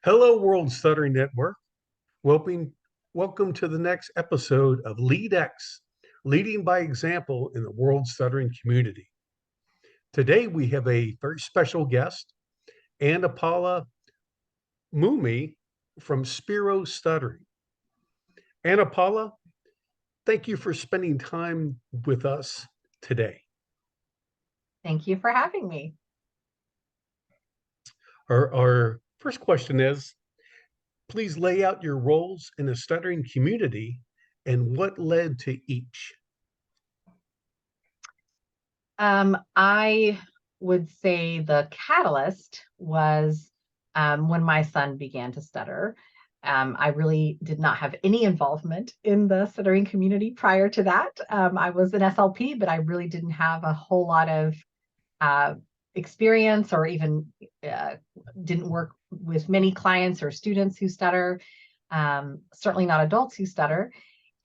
Hello, World Stuttering Network. Welcome, welcome to the next episode of LeadX, Leading by Example in the World Stuttering Community. Today, we have a very special guest, Paula Mumy from Stuttering. Paula, thank you for spending time with us today. Thank you for having me. Our first question is, please lay out your roles in the stuttering community and what led to each. I would say the catalyst was when my son began to stutter. I really did not have any involvement in the stuttering community prior to that. I was an SLP, but I really didn't have a whole lot of experience or even didn't work with many clients or students who stutter, certainly not adults who stutter.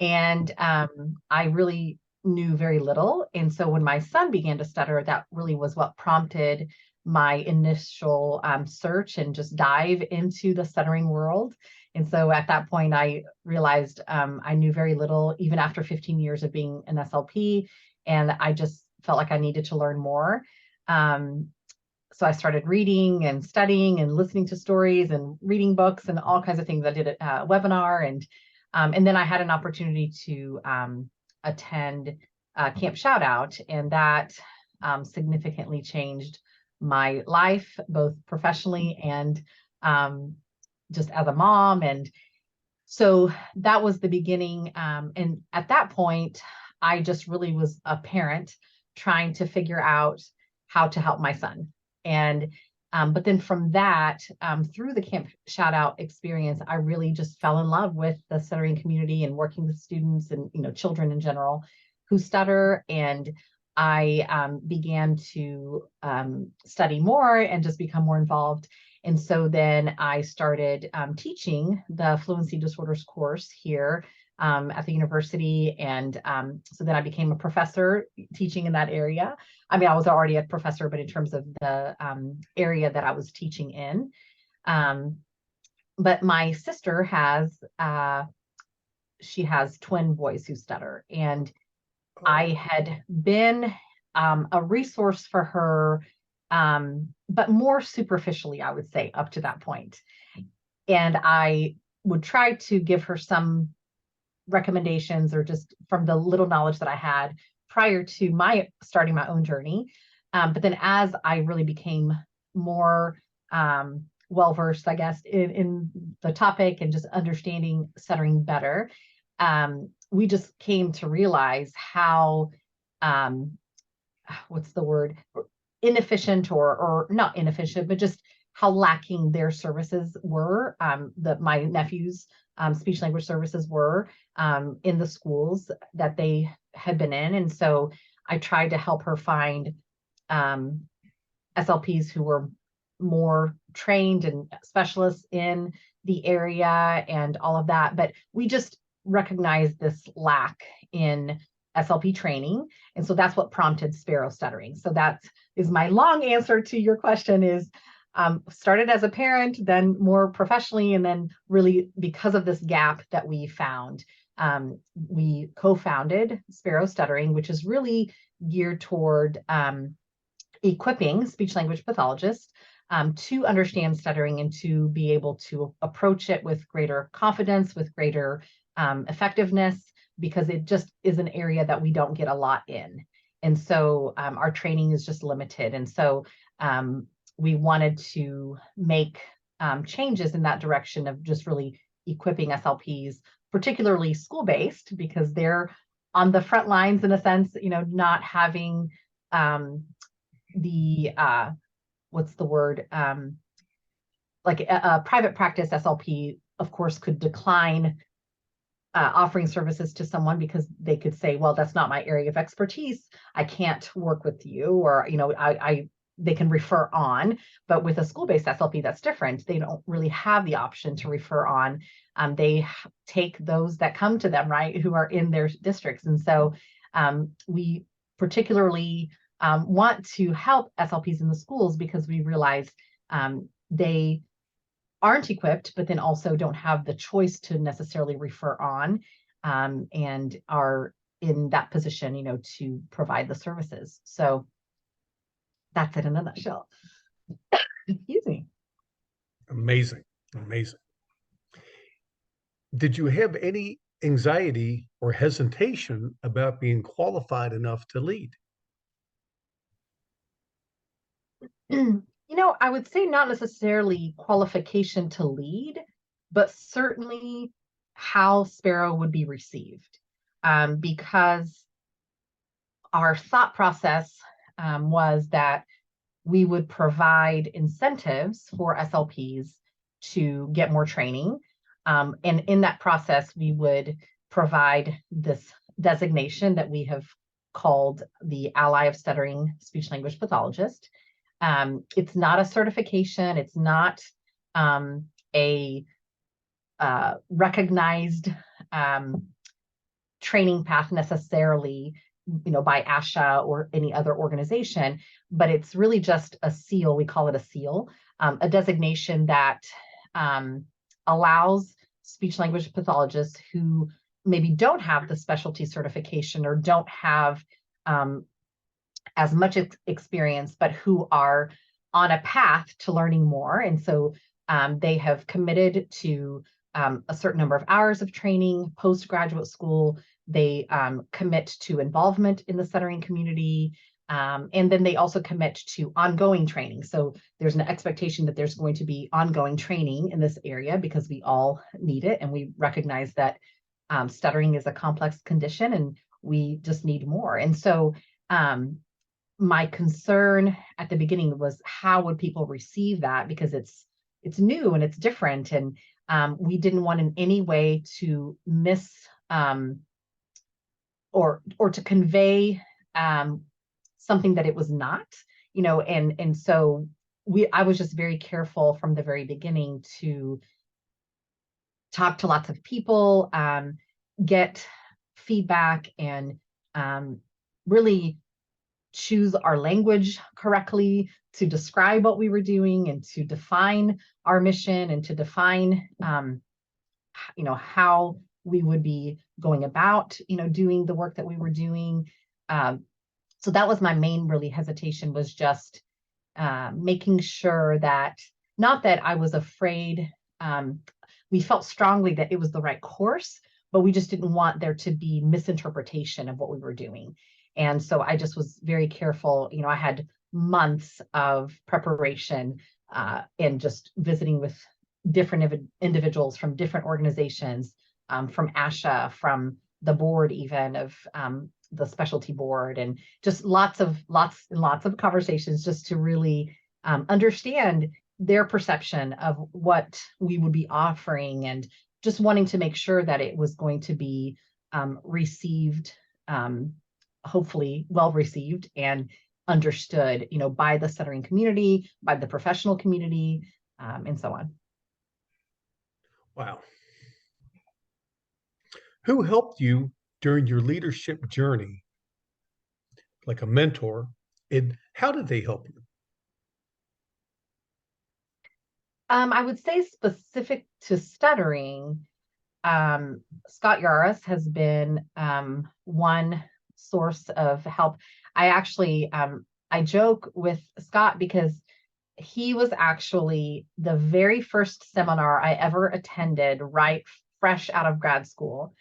And I really knew very little. And so when my son began to stutter, that really was what prompted my initial search and just dive into the stuttering world. And so at that point, I realized I knew very little, even after 15 years of being an SLP. And I just felt like I needed to learn more. So I started reading and studying and listening to stories and reading books and all kinds of things. I did a webinar and then I had an opportunity to attend Camp Shoutout, and that significantly changed my life, both professionally and just as a mom. And so that was the beginning. And at that point, I just really was a parent trying to figure out how to help my son. And but then from that, through the Camp Shoutout experience, I really just fell in love with the stuttering community and working with students and children in general who stutter. And I began to study more and just become more involved. And so then I started teaching the fluency disorders course here at the university. And so then I became a professor teaching in that area. I mean, I was already a professor, but in terms of the area that I was teaching in. But my sister she has twin boys who stutter. And I had been a resource for her, but more superficially, I would say, up to that point. And I would try to give her some recommendations or just from the little knowledge that I had prior to my starting my own journey. But then as I really became more well-versed, I guess, in the topic and just understanding stuttering better, we just came to realize how, what's the word, inefficient or not inefficient, but just how lacking their services were, that my nephew's speech language services were in the schools that they had been in. And so I tried to help her find SLPs who were more trained and specialists in the area and all of that. But we just recognized this lack in SLP training. And so that's what prompted Sparrow Stuttering. So that is my long answer to your question is started as a parent, then more professionally, and then really because of this gap that we found, we co-founded Sparrow Stuttering, which is really geared toward equipping speech language pathologists to understand stuttering and to be able to approach it with greater confidence, with greater effectiveness, because it just is an area that we don't get a lot in. And so our training is just limited. And so we wanted to make changes in that direction of just really equipping SLPs, particularly school-based, because they're on the front lines in a sense, not having the, what's the word, like a private practice SLP, of course, could decline offering services to someone because they could say, well, that's not my area of expertise. I can't work with you, or, they can refer on. But with a school-based SLP, that's different. They don't really have the option to refer on. They take those that come to them, right, who are in their districts. And so we particularly want to help SLPs in the schools because we realize they aren't equipped, but then also don't have the choice to necessarily refer on, and are in that position, to provide the services. So that's it in a nutshell. Excuse me. Amazing. Amazing. Did you have any anxiety or hesitation about being qualified enough to lead? I would say not necessarily qualification to lead, but certainly how Sparrow would be received. Because our thought process was that we would provide incentives for SLPs to get more training. And in that process, we would provide this designation that we have called the Ally of Stuttering Speech Language Pathologist. It's not a certification. It's not a recognized training path necessarily, by ASHA or any other organization, but it's really just a seal. We call it a seal, a designation that allows speech language pathologists who maybe don't have the specialty certification or don't have as much experience, but who are on a path to learning more. And so they have committed to a certain number of hours of training, postgraduate school. They commit to involvement in the stuttering community. And then they also commit to ongoing training. So there's an expectation that there's going to be ongoing training in this area because we all need it. And we recognize that stuttering is a complex condition and we just need more. And so my concern at the beginning was how would people receive that, because it's new and it's different, and we didn't want in any way to miss or to convey something that it was not, and so I was just very careful from the very beginning to talk to lots of people, get feedback, and really choose our language correctly to describe what we were doing and to define our mission and to define how we would be going about doing the work that we were doing. So that was my main really hesitation, was just making sure that, not that I was afraid, we felt strongly that it was the right course, but we just didn't want there to be misinterpretation of what we were doing. And so I just was very careful. I had months of preparation and just visiting with different individuals from different organizations, from ASHA, from the board even of the specialty board, and just lots and lots of conversations just to really understand their perception of what we would be offering, and just wanting to make sure that it was going to be received, hopefully well received and understood, by the stuttering community, by the professional community, and so on. Wow. Who helped you during your leadership journey, like a mentor, and how did they help you? I would say specific to stuttering, Scott Yaris has been one source of help. I actually, I joke with Scott because he was actually the very first seminar I ever attended, right fresh out of grad school.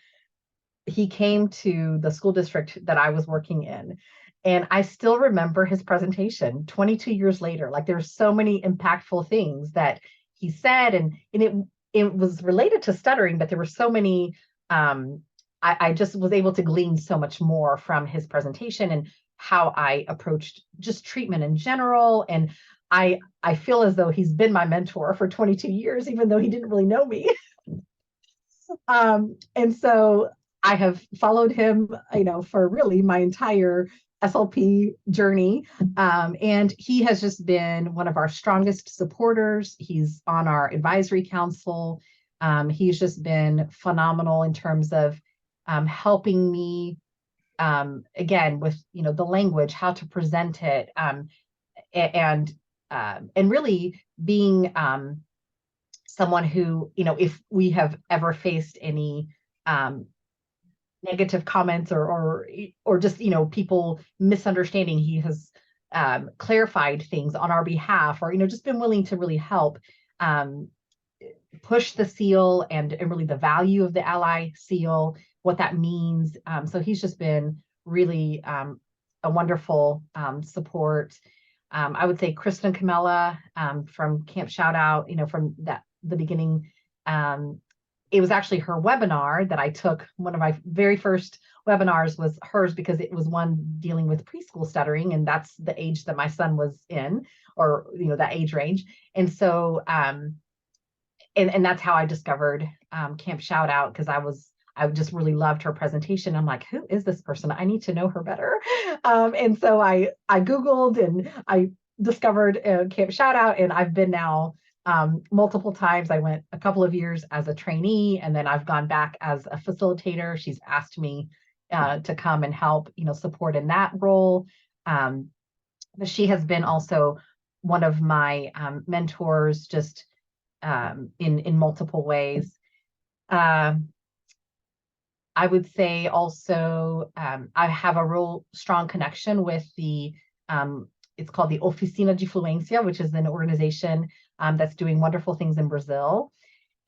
He came to the school district that I was working in, and I still remember his presentation 22 years later. Like, there's so many impactful things that he said, and it was related to stuttering, but there were so many, I just was able to glean so much more from his presentation and how I approached just treatment in general. And I feel as though he's been my mentor for 22 years, even though he didn't really know me. And so I have followed him, for really my entire SLP journey. And he has just been one of our strongest supporters. He's on our advisory council. He's just been phenomenal in terms of helping me, again, with, the language, how to present it, and really being someone who, if we have ever faced any negative comments or just, people misunderstanding, he has clarified things on our behalf, or, just been willing to really help um, push the seal and really the value of the ally seal, what that means. So he's just been really a wonderful support. I would say Kristen Camella from Camp Shout Out, from the beginning. It was actually her webinar that I took. One of my very first webinars was hers, because it was one dealing with preschool stuttering, and that's the age that my son was in, or that age range. And so and that's how I discovered Camp Shout Out, because I just really loved her presentation. I'm like, who is this person? I need to know her better. And so I Googled and I discovered Camp Shout Out, and I've been now multiple times. I went a couple of years as a trainee, and then I've gone back as a facilitator. She's asked me to come and help, support in that role. But she has been also one of my mentors, just in multiple ways. I would say also I have a real strong connection with it's called the Oficina de Fluência, which is an organization that's doing wonderful things in Brazil.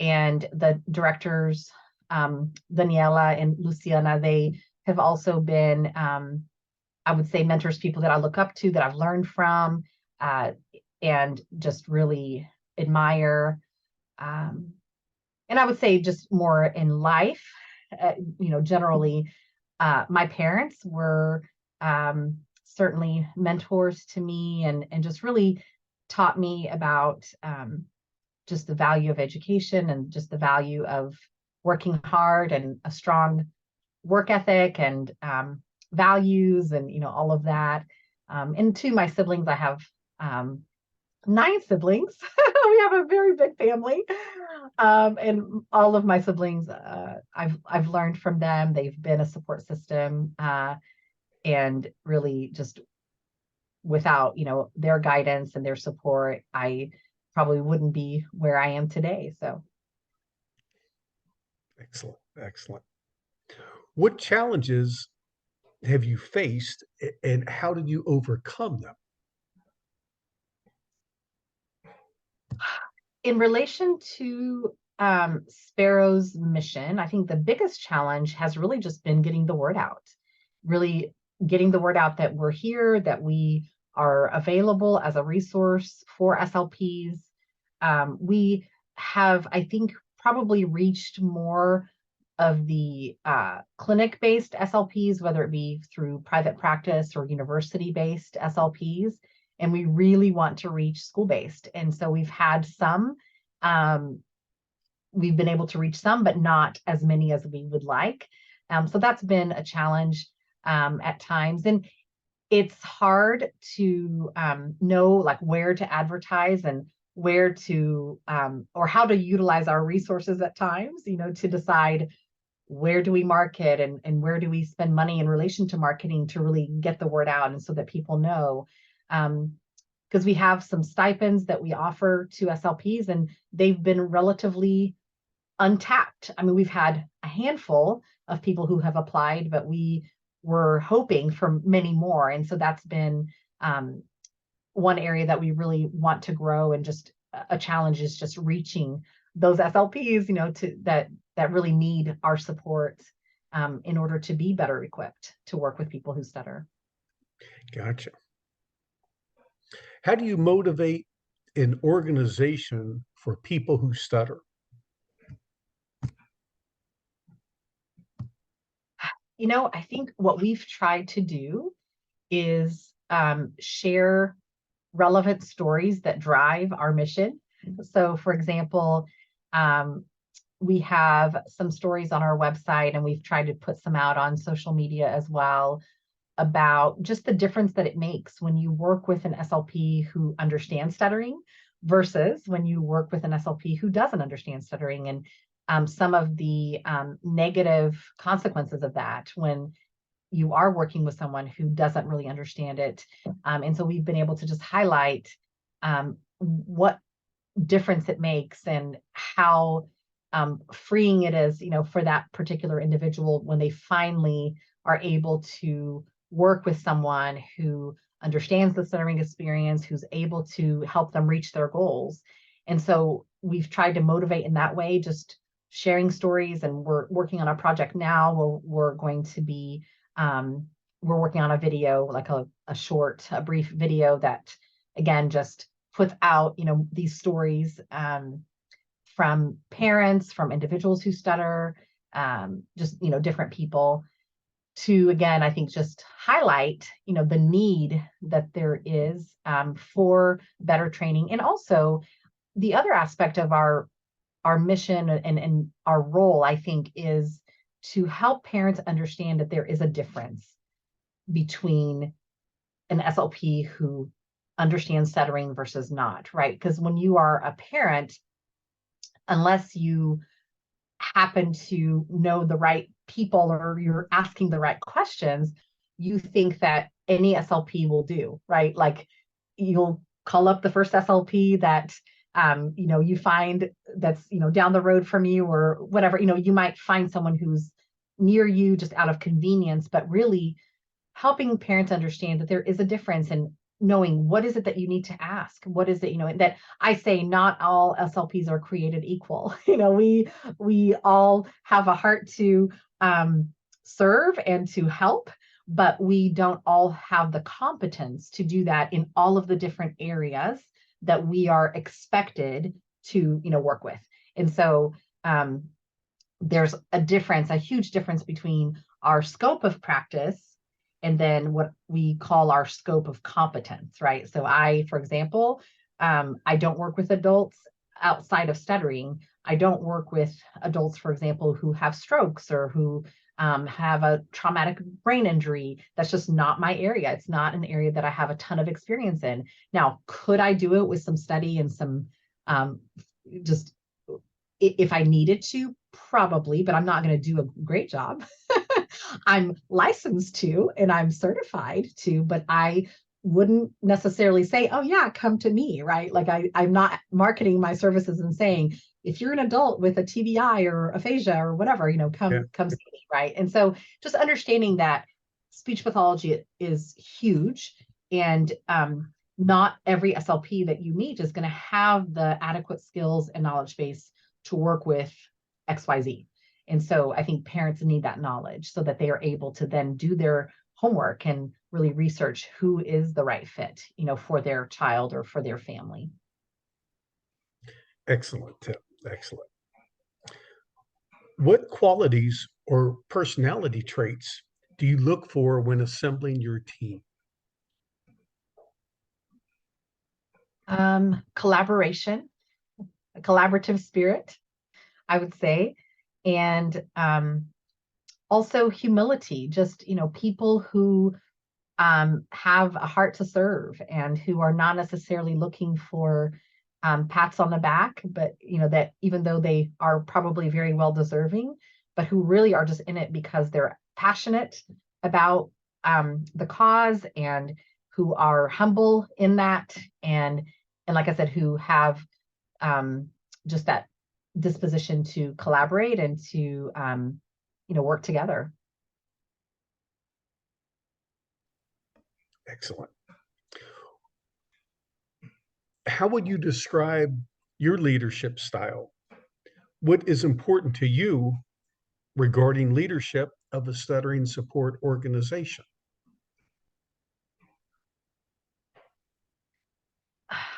And the directors, Daniela and Luciana, they have also been, I would say, mentors, people that I look up to, that I've learned from, and just really admire. And I would say just more in life, generally, my parents were certainly mentors to me, and just really taught me about just the value of education, and just the value of working hard, and a strong work ethic, and values, and all of that. And to my siblings, I have 9 siblings. We have a very big family. And all of my siblings, I've learned from them. They've been a support system, and really just without, their guidance and their support, I probably wouldn't be where I am today. So. Excellent. Excellent. What challenges have you faced, and how did you overcome them? In relation to Sparrow's mission, I think the biggest challenge has really just been getting the word out, really getting the word out that we're here, that we are available as a resource for SLPs. We have, I think, probably reached more of the clinic-based SLPs, whether it be through private practice or university-based SLPs. And we really want to reach school-based. And so we've had some, we've been able to reach some, but not as many as we would like. So that's been a challenge at times. And it's hard to know like where to advertise, and where to, or how to utilize our resources at times, to decide where do we market, and where do we spend money in relation to marketing to really get the word out, and so that people know. Because we have some stipends that we offer to SLPs, and they've been relatively untapped. I mean, we've had a handful of people who have applied, but we were hoping for many more. And so that's been one area that we really want to grow, and just a challenge is just reaching those SLPs, to that really need our support in order to be better equipped to work with people who stutter. Gotcha. How do you motivate an organization for people who stutter? I think what we've tried to do is share relevant stories that drive our mission. So, for example, we have some stories on our website, and we've tried to put some out on social media as well, about just the difference that it makes when you work with an SLP who understands stuttering versus when you work with an SLP who doesn't understand stuttering, and some of the negative consequences of that when you are working with someone who doesn't really understand it. And so we've been able to just highlight what difference it makes and how freeing it is, for that particular individual when they finally are able to work with someone who understands the stuttering experience, who's able to help them reach their goals. And so we've tried to motivate in that way, just sharing stories. And we're working on a project now where we're going to be, we're working on a video, like a brief video that, again, just puts out, these stories from parents, from individuals who stutter, just, different people, to, again, I think just highlight, the need that there is for better training. And also the other aspect of our mission and our role, I think, is to help parents understand that there is a difference between an SLP who understands stuttering versus not, right? Because when you are a parent, unless you happen to know the right people or you're asking the right questions, you think that any SLP will do, right? Like you'll call up the first SLP that you find that's down the road from you or whatever. You might find someone who's near you just out of convenience, but really helping parents understand that there is a difference in knowing what is it that you need to ask, what is it, that I say not all SLPs are created equal. We all have a heart to serve and to help, but we don't all have the competence to do that in all of the different areas that we are expected to work with. And so there's a huge difference between our scope of practice and then what we call our scope of competence, right? So for example, I don't work with adults outside of stuttering. I don't work with adults, for example, who have strokes or who have a traumatic brain injury. That's just not my area. It's not an area that I have a ton of experience in. Now, could I do it with some study and some just if I needed to? Probably, but I'm not going to do a great job. I'm licensed to and I'm certified to, but I wouldn't necessarily say, oh yeah, come to me, right? Like I'm not marketing my services and saying, if you're an adult with a TBI or aphasia or whatever, come see me, right? And so just understanding that speech pathology is huge, and not every SLP that you meet is going to have the adequate skills and knowledge base to work with XYZ. And so I think parents need that knowledge so that they are able to then do their homework and really research who is the right fit, for their child or for their family. Excellent tip. Excellent. What qualities or personality traits do you look for when assembling your team? Collaboration, a collaborative spirit, I would say, and also humility, just people who have a heart to serve and who are not necessarily looking for pats on the back, but that even though they are probably very well deserving, but who really are just in it because they're passionate about the cause, and who are humble in that, and like I said, who have just that disposition to collaborate and to work together. Excellent. How would you describe your leadership style? What is important to you regarding leadership of a stuttering support organization?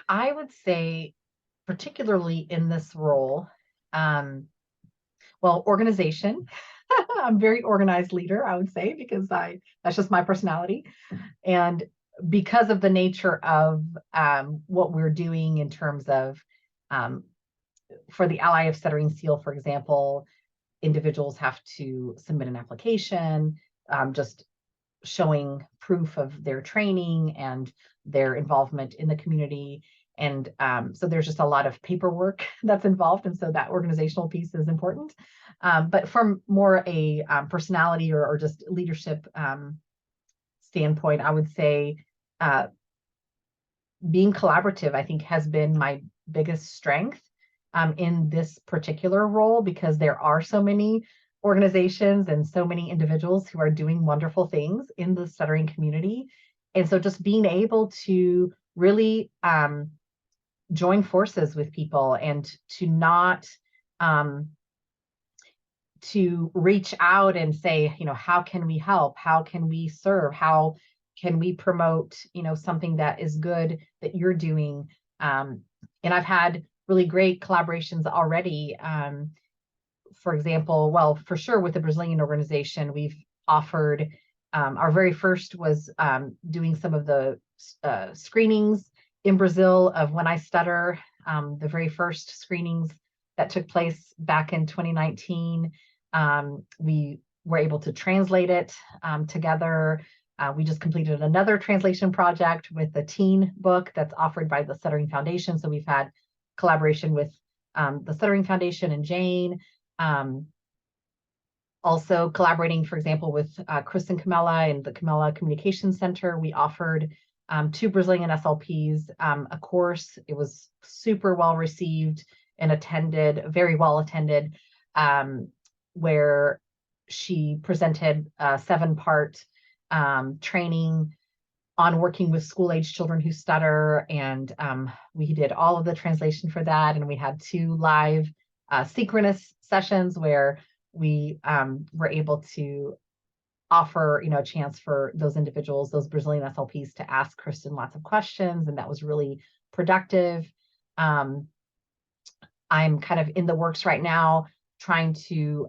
I would say, particularly in this role, organization. I'm a very organized leader, I would say, because that's just my personality. And because of the nature of what we're doing in terms of, for the Ally of Stuttering Seal, for example, individuals have to submit an application, just showing proof of their training and their involvement in the community. And so there's just a lot of paperwork that's involved. And so that organizational piece is important. But from more a personality or just leadership standpoint, I would say being collaborative, I think, has been my biggest strength in this particular role, because there are so many organizations and so many individuals who are doing wonderful things in the stuttering community. And so just being able to really join forces with people and to not to reach out and say, how can we help? How can we serve? How can we promote, something that is good that you're doing? And I've had really great collaborations already. For example, well, for sure with the Brazilian organization, we've offered, our very first was doing some of the screenings in Brazil of When I Stutter, the very first screenings that took place back in 2019. We were able to translate it together. We just completed another translation project with a teen book that's offered by the Stuttering Foundation. So we've had collaboration with the Stuttering Foundation and Jane. Also collaborating, for example, with Chris and Camilla and the Camilla Communication Center. We offered 2 Brazilian SLPs a course. It was super well received and attended, very well attended, where she presented a 7-part training on working with school-age children who stutter. And we did all of the translation for that. And we had 2 live synchronous sessions where we were able to offer, a chance for those individuals, those Brazilian SLPs, to ask Kristen lots of questions. And that was really productive. I'm kind of in the works right now, trying to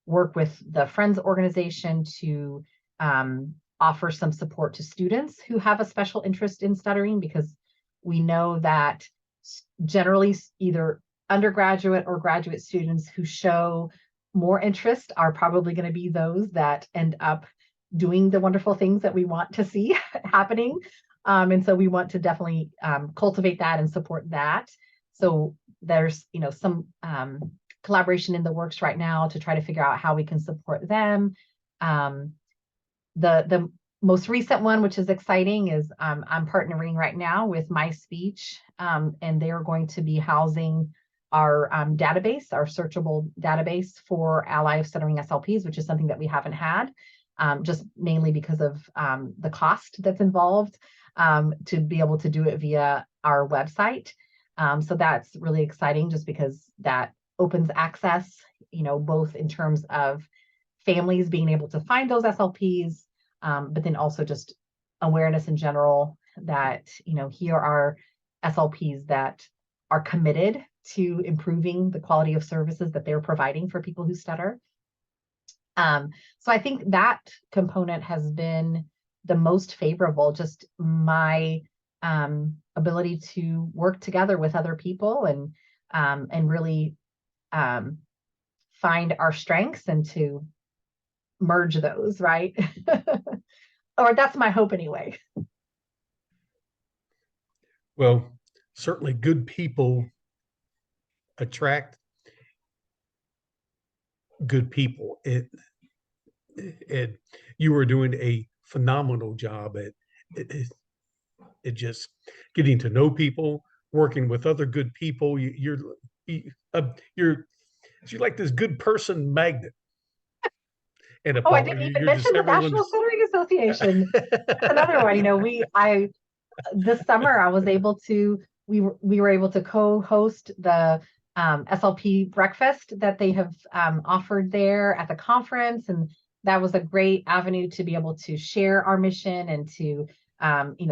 work with the Friends organization to offer some support to students who have a special interest in stuttering, because we know that generally either undergraduate or graduate students who show more interest are probably going to be those that end up doing the wonderful things that we want to see happening. And so we want to definitely cultivate that and support that. So there's, some collaboration in the works right now to try to figure out how we can support them. The most recent one, which is exciting, is I'm partnering right now with My Speech, and they are going to be housing our database, our searchable database for Ally of Stuttering SLPs, which is something that we haven't had, just mainly because of the cost that's involved to be able to do it via our website. So that's really exciting, just because that opens access, both in terms of families being able to find those SLPs, but then also just awareness in general that, here are SLPs that are committed to improving the quality of services that they're providing for people who stutter. So I think that component has been the most favorable, just my ability to work together with other people and really find our strengths and to merge those, right? Or that's my hope anyway. Well, certainly good people attract good people. You were doing a phenomenal job at it just getting to know people, working with other good people. You're like this good person magnet. And Oh, I Paula, didn't even you're just mention the everyone's. National Stuttering Association. That's another one. This summer I was able to, we were able to co-host the SLP breakfast that they have offered there at the conference. And that was a great avenue to be able to share our mission and to,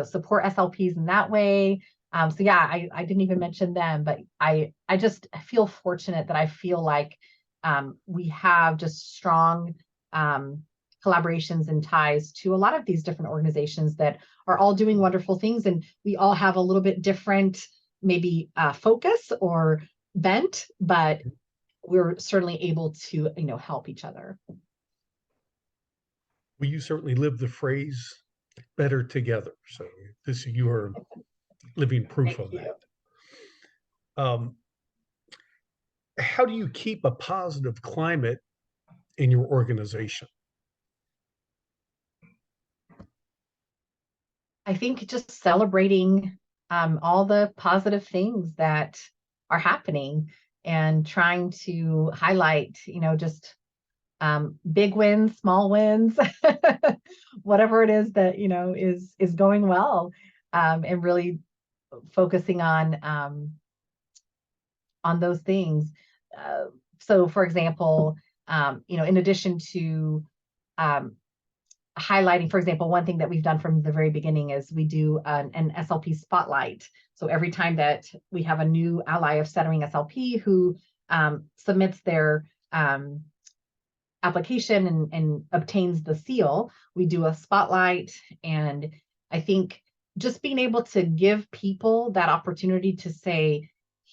support SLPs in that way. So yeah, I didn't even mention them, but I just feel fortunate that I feel like we have just strong collaborations and ties to a lot of these different organizations that are all doing wonderful things. And we all have a little bit different, maybe focus or bent, but we're certainly able to, help each other. Well, you certainly live the phrase better together. So you are living proof of that. How do you keep a positive climate in your organization? I think just celebrating all the positive things that are happening and trying to highlight, just big wins, small wins, whatever it is that, is going well, and really focusing on those things. Uh, so for example, in addition to um, highlighting, for example, one thing that we've done from the very beginning is we do an SLP spotlight. So every time that we have a new ally of Stuttering SLP who submits their application and obtains the seal, we do a spotlight. And I think just being able to give people that opportunity to say,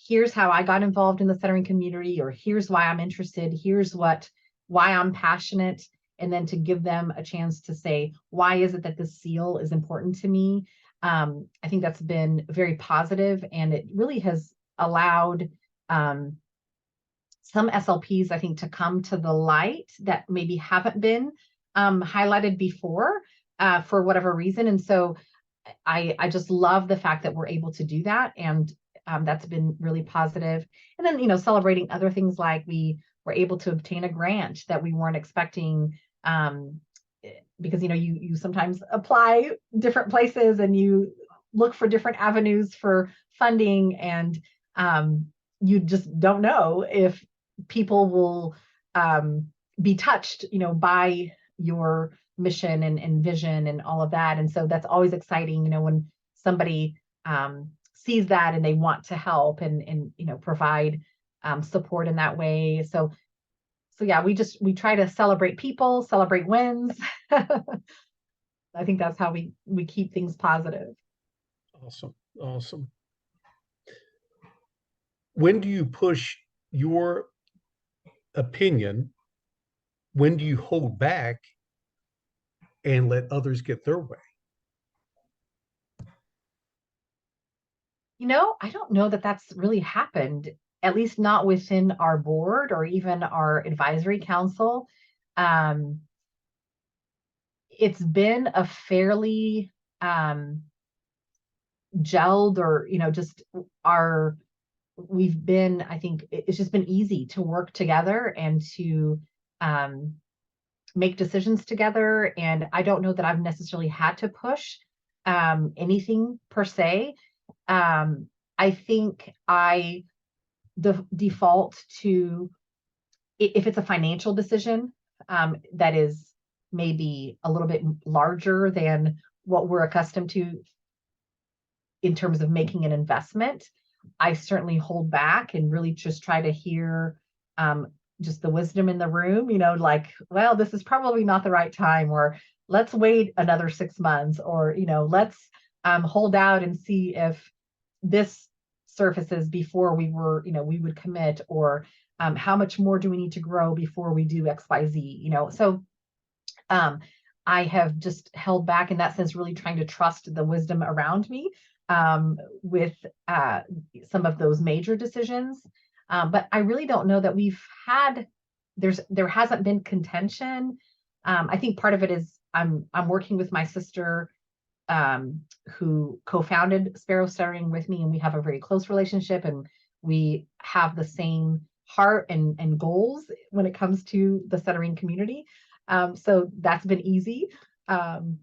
here's how I got involved in the Stuttering community, or here's why I'm interested, here's why I'm passionate, and then to give them a chance to say, why is it that this seal is important to me? I think that's been very positive, and it really has allowed some SLPs, I think, to come to the light that maybe haven't been highlighted before for whatever reason. And so I just love the fact that we're able to do that. And that's been really positive. And then, celebrating other things, like we were able to obtain a grant that we weren't expecting, because, you sometimes apply different places and you look for different avenues for funding, and you just don't know if people will be touched, by your mission and vision and all of that. And so that's always exciting, when somebody sees that and they want to help and provide support in that way. So yeah, we try to celebrate people, celebrate wins. I think that's how we keep things positive. Awesome. Awesome. When do you push your opinion? When do you hold back and let others get their way? I don't know that that's really happened, at least not within our board or even our advisory council. Um, it's been a fairly gelled, or, just our, we've been, I think it's just been easy to work together and to make decisions together. And I don't know that I've necessarily had to push anything per se. I think I default to, if it's a financial decision that is maybe a little bit larger than what we're accustomed to in terms of making an investment, I certainly hold back and really just try to hear just the wisdom in the room, like, well, this is probably not the right time, or let's wait another 6 months, or, let's hold out and see if this surfaces before we would commit, or how much more do we need to grow before we do XYZ, So I have just held back in that sense, really trying to trust the wisdom around me with some of those major decisions. But I really don't know that we've had, there hasn't been contention. I think part of it is I'm working with my sister who co-founded Sparrow Stuttering with me, and we have a very close relationship, and we have the same heart and goals when it comes to the stuttering community. So that's been easy. And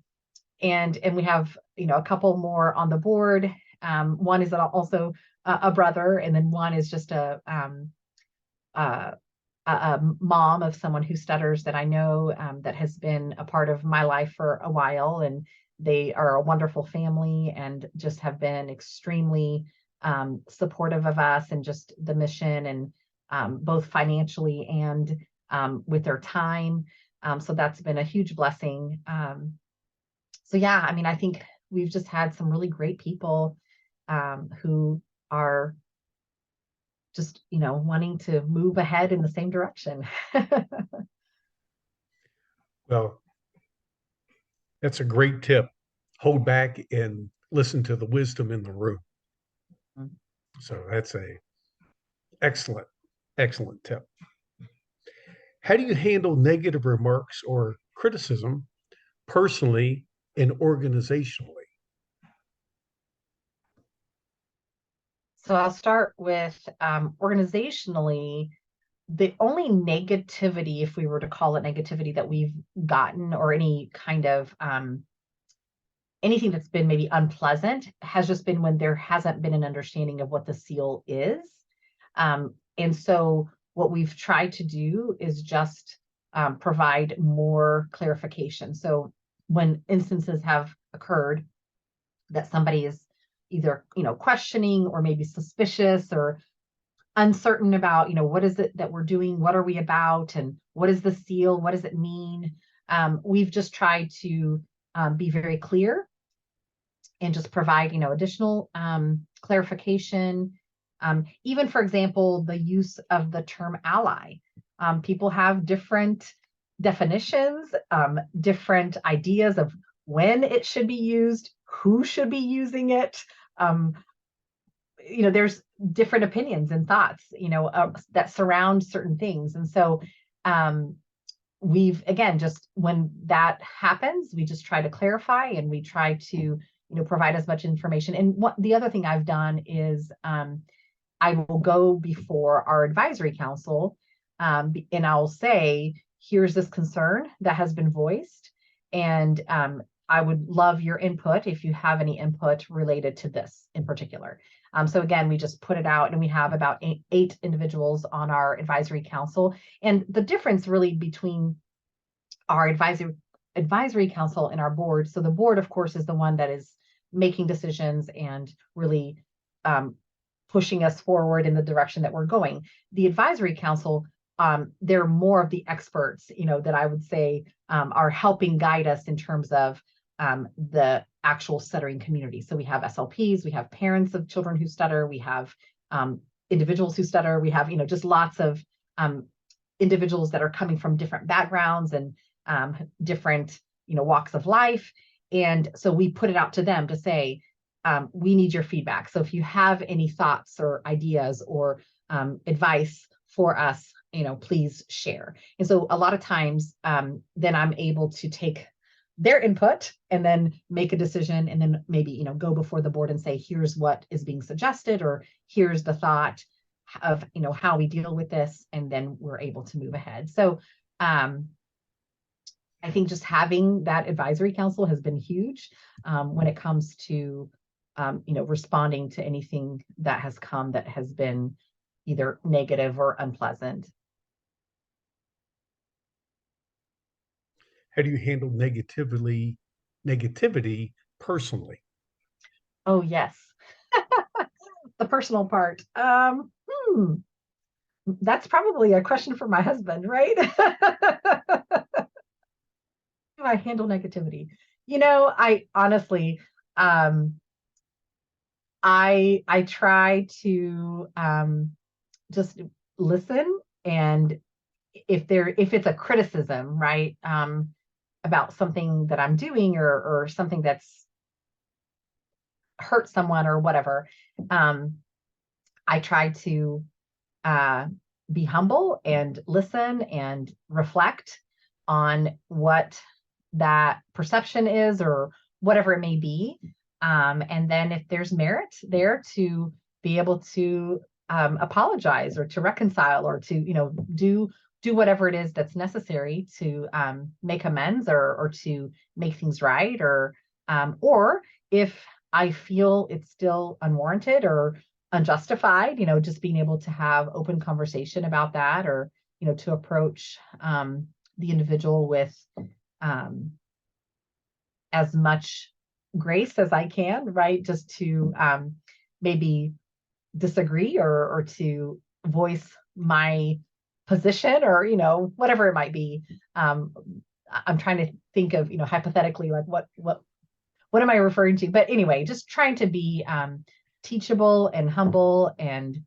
we have, a couple more on the board. One is also a brother, and then one is just a mom of someone who stutters that I know, that has been a part of my life for a while, and they are a wonderful family and just have been extremely supportive of us and just the mission, and both financially and with their time. So that's been a huge blessing. So yeah, I mean, I think we've just had some really great people who are just, wanting to move ahead in the same direction. Well, that's a great tip. Hold back and listen to the wisdom in the room. So that's a excellent, excellent tip. How do you handle negative remarks or criticism personally and organizationally? So I'll start with organizationally, the only negativity, if we were to call it negativity, that we've gotten, or any kind of anything that's been maybe unpleasant, has just been when there hasn't been an understanding of what the seal is. And so what we've tried to do is just provide more clarification. So when instances have occurred that somebody is either, questioning or maybe suspicious or uncertain about, what is it that we're doing, what are we about, and what is the seal, what does it mean, we've just tried to be very clear and just provide, additional clarification. Even, for example, the use of the term ally. People have different definitions, different ideas of when it should be used, who should be using it. Um, there's different opinions and thoughts, that surround certain things. And so we've, again, just when that happens, we just try to clarify, and we try to, provide as much information. And what the other thing I've done is I will go before our advisory council, and I'll say, here's this concern that has been voiced, and I would love your input if you have any input related to this in particular. So again, we just put it out, and we have about eight individuals on our advisory council. And the difference really between our advisory council and our board. So the board, of course, is the one that is making decisions and really pushing us forward in the direction that we're going. The advisory council, they're more of the experts, that I would say are helping guide us in terms of the actual stuttering community. So we have SLPs, we have parents of children who stutter, we have individuals who stutter, we have, just lots of individuals that are coming from different backgrounds and different, walks of life. And so we put it out to them to say, we need your feedback. So if you have any thoughts or ideas or advice for us, please share. And so a lot of times, then I'm able to take their input and then make a decision, and then maybe, go before the board and say, here's what is being suggested, or here's the thought of, how we deal with this, and then we're able to move ahead. So I think just having that advisory council has been huge when it comes to responding to anything that has come that has been either negative or unpleasant. How do you handle negativity personally? Oh, yes. The personal part. That's probably a question for my husband, right? How do I handle negativity? I honestly, I try to just listen, and if it's a criticism, right, about something that I'm doing, or something that's hurt someone or whatever, I try to be humble and listen and reflect on what that perception is, or whatever it may be. And then if there's merit there, to be able to apologize, or to reconcile, or to, do whatever it is that's necessary to make amends, or to make things right, or if I feel it's still unwarranted or unjustified, just being able to have open conversation about that, or, to approach the individual with as much grace as I can, right? Just to maybe disagree, or to voice my position, or, whatever it might be. I'm trying to think of, hypothetically, like what am I referring to? But anyway, just trying to be teachable and humble, and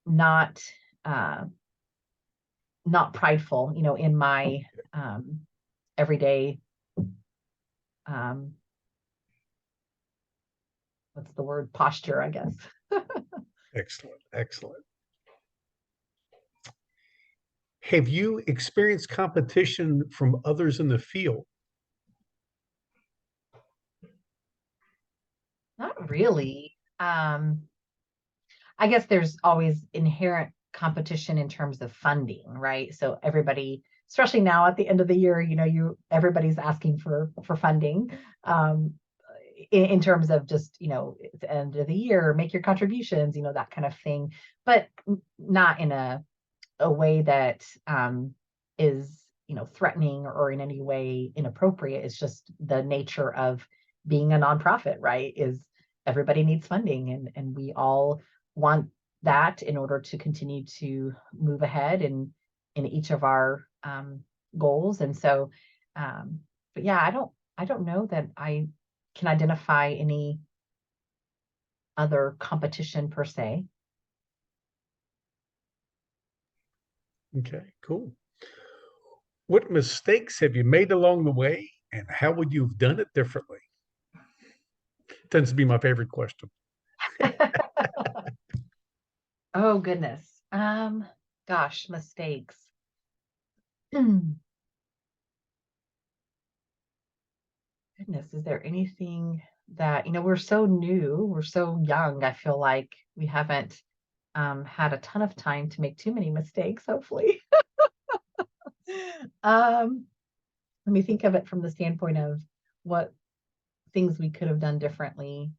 not not prideful, in my everyday what's the word, posture, I guess. Excellent, excellent. Have you experienced competition from others in the field? Not really. Um, I guess there's always inherent competition in terms of funding, right? So everybody, especially now at the end of the year, everybody's asking for funding. Um, in terms of just, it's the end of the year, make your contributions, that kind of thing, but not in a way that is, threatening or in any way inappropriate. It's just the nature of being a nonprofit, right? Is everybody needs funding, and we all want that in order to continue to move ahead in each of our goals. And so, but yeah, I don't know that I can identify any other competition per se. Okay, cool. What mistakes have you made along the way, and how would you have done it differently? Tends to be my favorite question. Oh goodness. Gosh, mistakes. Goodness, is there anything that, we're so new, we're so young. I feel like we haven't had a ton of time to make too many mistakes, hopefully. Um, Let me think of it from the standpoint of what things we could have done differently.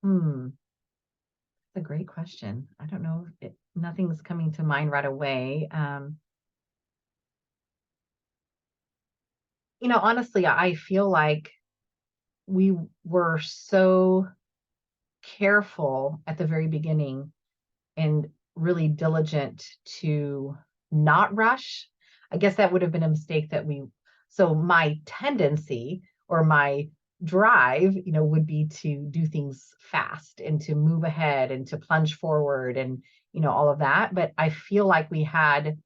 Hmm, that's a great question. I don't know. Nothing's coming to mind right away. Honestly, I feel like we were so careful at the very beginning and really diligent to not rush. I guess that would have been a mistake so my tendency or my drive, would be to do things fast and to move ahead and to plunge forward and, all of that. But I feel like we had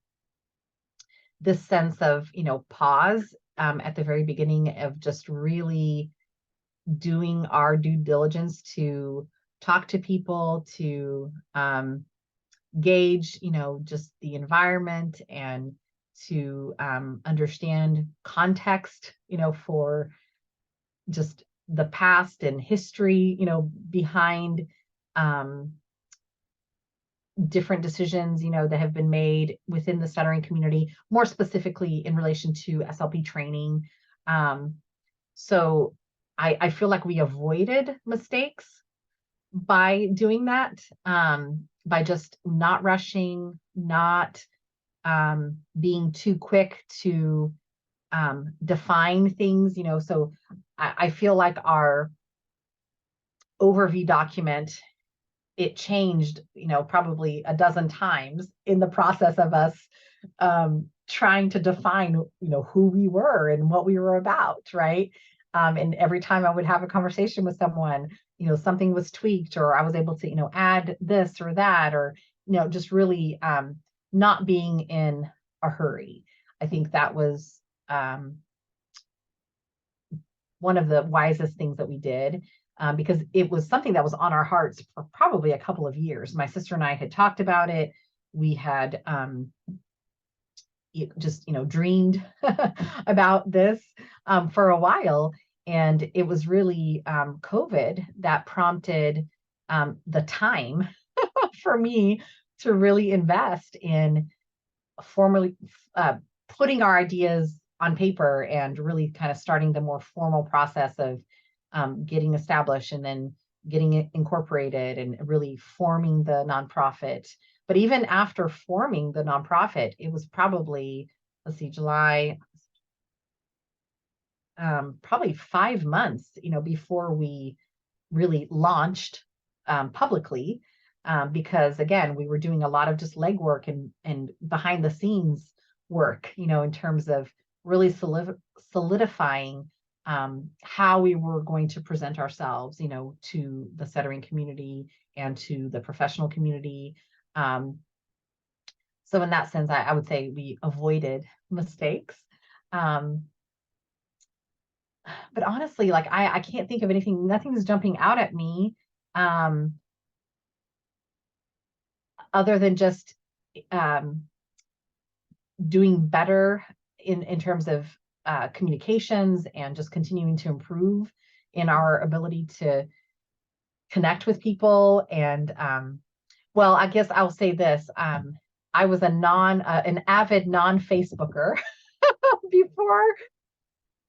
this sense of, pause at the very beginning of just really doing our due diligence to talk to people, to gauge, just the environment and to understand context, for just the past and history, behind um, different decisions, that have been made within the stuttering community, more specifically in relation to SLP training. Um, so I feel like we avoided mistakes by doing that, by just not rushing, not being too quick to define things, So I feel like our overview document, it changed, probably a dozen times in the process of us trying to define, who we were and what we were about, right? And every time I would have a conversation with someone, something was tweaked, or I was able to, add this or that, or, just really not being in a hurry. I think that was one of the wisest things that we did, because it was something that was on our hearts for probably a couple of years. My sister and I had talked about it. We had just, dreamed about this for a while. And it was really COVID that prompted the time for me to really invest in formally putting our ideas on paper and really kind of starting the more formal process of getting established and then getting it incorporated and really forming the nonprofit. But even after forming the nonprofit, it was probably, let's see, July, probably 5 months, before we really launched publicly, because again, we were doing a lot of just legwork and behind the scenes work, in terms of really solidifying how we were going to present ourselves, to the stuttering community and to the professional community. So in that sense, I would say we avoided mistakes. Um, but honestly, like I can't think of anything, nothing's jumping out at me. Um, Other than just um, doing better in terms of communications and just continuing to improve in our ability to connect with people. And well, I guess I'll say this. I was an avid non-Facebooker before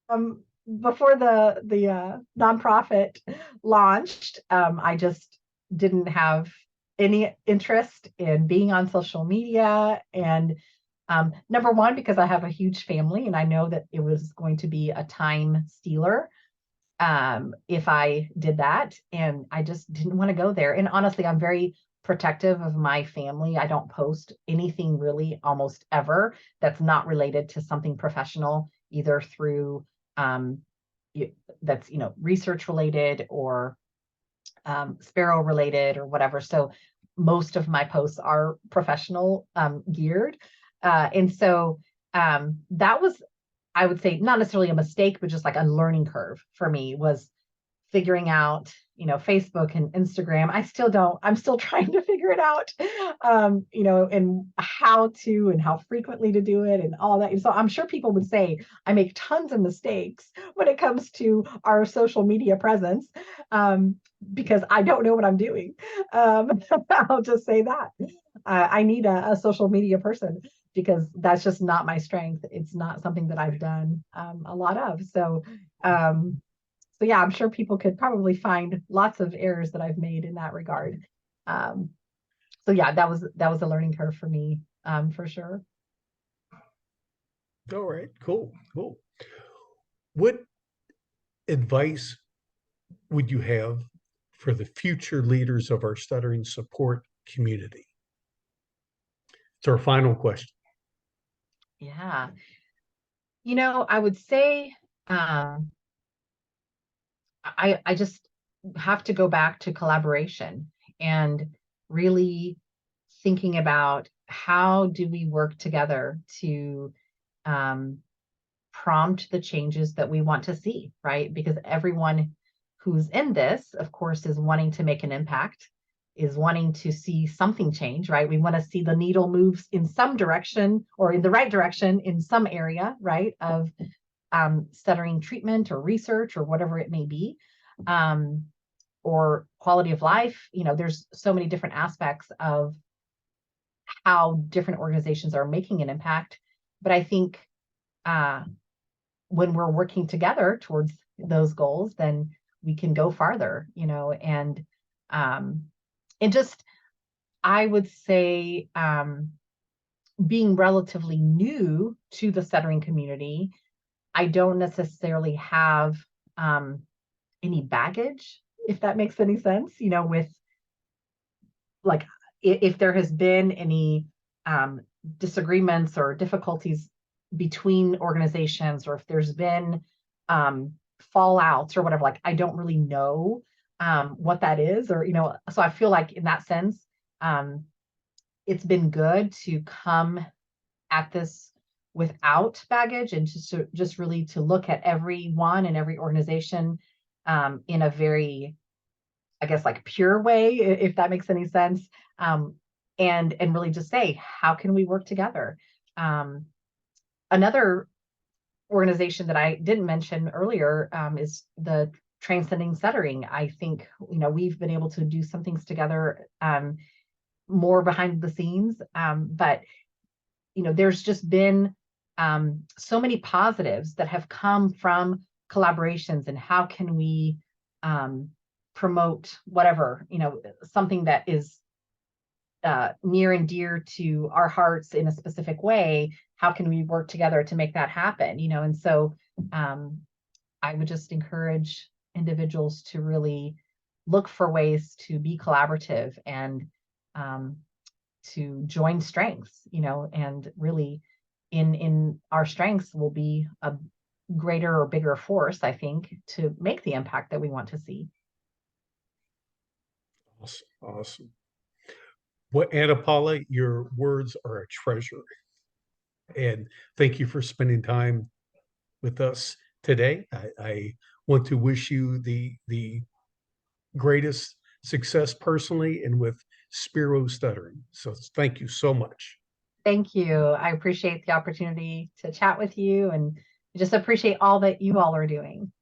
um, before the nonprofit launched. I just didn't have any interest in being on social media. And number one, because I have a huge family and I know that it was going to be a time stealer if I did that. And I just didn't want to go there. And honestly, I'm very protective of my family. I don't post anything really almost ever that's not related to something professional, either through um, that's, research related or Sparrow related or whatever. So most of my posts are professional geared. And so that was, I would say, not necessarily a mistake, but just like a learning curve for me was figuring out, Facebook and Instagram. I'm still trying to figure it out, and how to and how frequently to do it and all that. So I'm sure people would say I make tons of mistakes when it comes to our social media presence, because I don't know what I'm doing. I'll just say that. I need a social media person because that's just not my strength. It's not something that I've done a lot of. So yeah, I'm sure people could probably find lots of errors that I've made in that regard. Um, so yeah, that was a learning curve for me, for sure. All right, cool, cool. What advice would you have for the future leaders of our stuttering support community? It's our final question. Yeah. I would say um, I just have to go back to collaboration and really thinking about how do we work together to um, prompt the changes that we want to see, right? Because everyone who's in this, of course, is wanting to make an impact, is wanting to see something change, right? We want to see the needle moves in some direction or in the right direction in some area, right? Of stuttering treatment or research or whatever it may be, um, or quality of life. There's so many different aspects of how different organizations are making an impact. But I think uh, when we're working together towards those goals, then we can go farther, um, and just I would say being relatively new to the stuttering community, I don't necessarily have any baggage, if that makes any sense, with like if there has been any um, disagreements or difficulties between organizations, or if there's been fallouts or whatever, like I don't really know what that is, or so I feel like in that sense, um, it's been good to come at this without baggage and just really to look at everyone and every organization in a very, I guess, like pure way, if that makes any sense. And really just say, how can we work together? Another organization that I didn't mention earlier is the Transcending Stuttering. I think, we've been able to do some things together more behind the scenes. But, there's just been so many positives that have come from collaborations, and how can we promote whatever, something that is near and dear to our hearts in a specific way. How can we work together to make that happen? And so I would just encourage individuals to really look for ways to be collaborative and to join strengths, and really in our strengths will be a greater or bigger force, I think, to make the impact that we want to see. Awesome, awesome. Well, Anna, Paula, your words are a treasure. And thank you for spending time with us today. I want to wish you the greatest success personally and with Spiro Stuttering. So thank you so much. Thank you. I appreciate the opportunity to chat with you and just appreciate all that you all are doing.